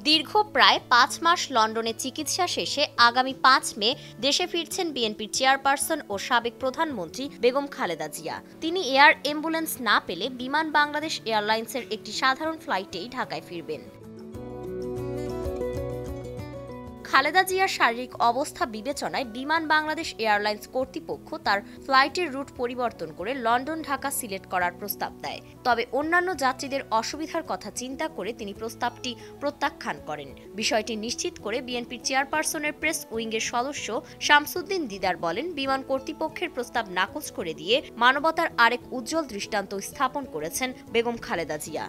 দীর্ঘ প্রায় ৫ মাস লন্ডনে চিকিৎসা শেষে আগামী ৫ মে দেশে ফিরছেন বিএনপির চেয়ারপারসন ও সাবেক প্রধানমন্ত্রী বেগম খালেদা জিয়া। তিনি এয়ার অ্যাম্বুলেন্স না পেলে বিমান বাংলাদেশ এয়ারলাইন্সের একটি সাধারণ ফ্লাইটেই ঢাকায় ফিরবেন। খালেদা জিয়ার শারীরিক অবস্থা বিবেচনায় বিমান বাংলাদেশ এয়ারলাইন্স কর্তৃপক্ষ তার ফ্লাইটের রুট পরিবর্তন করে লন্ডন ঢাকা সিলেট করার প্রস্তাব দেয়। তবে অন্যান্য যাত্রীদের অসুবিধার কথা চিন্তা করে তিনি প্রস্তাবটি প্রত্যাখ্যান করেন। বিষয়টি নিশ্চিত করে বিএনপির চেয়ারপারসনের প্রেস উইংয়ের সদস্য শামসুদ্দিন দিদার বলেন, বিমান কর্তৃপক্ষের প্রস্তাব নাকচ করে দিয়ে মানবতার আরেক উজ্জ্বল দৃষ্টান্ত স্থাপন করেছেন বেগম খালেদা জিয়া।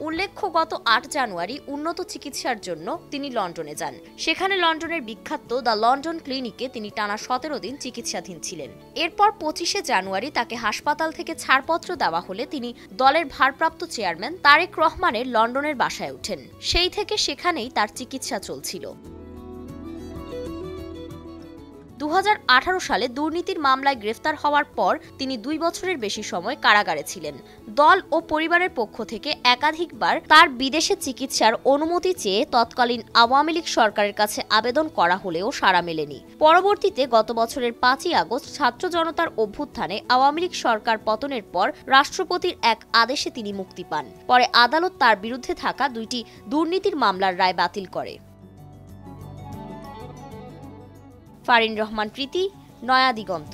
উল্লেখ্য, গত ৮ জানুয়ারি উন্নত চিকিৎসার জন্য তিনি লন্ডনে যান। সেখানে লন্ডনের বিখ্যাত দ্য লন্ডন ক্লিনিকে তিনি টানা ১৭ দিন চিকিৎসাধীন ছিলেন। এরপর ২৫শে জানুয়ারি তাকে হাসপাতাল থেকে ছাড়পত্র দেওয়া হলে তিনি দলের ভারপ্রাপ্ত চেয়ারম্যান তারেক রহমানের লন্ডনের বাসায় ওঠেন। সেই থেকে সেখানেই তার চিকিৎসা চলছিল। ২০১৮ সালে দুর্নীতির মামলায় গ্রেফতার হওয়ার পর তিনি ২ বছরের বেশি সময় কারাগারে ছিলেন। দল ও পরিবারের পক্ষ থেকে একাধিকবার তার বিদেশে চিকিৎসার অনুমতি চেয়ে তৎকালীন আওয়ামী লীগ সরকারের কাছে আবেদন করা হলেও সাড়া মেলেনি। পরবর্তীতে গত বছরের ৫ই আগস্ট ছাত্র জনতার অভ্যুত্থানে আওয়ামী লীগ সরকার পতনের পর রাষ্ট্রপতির এক আদেশে তিনি মুক্তি পান। পরে আদালত তার বিরুদ্ধে থাকা ২টি দুর্নীতির মামলার রায় বাতিল করে। ফারিন রহমান প্রীতি, নয়া দিগন্ত।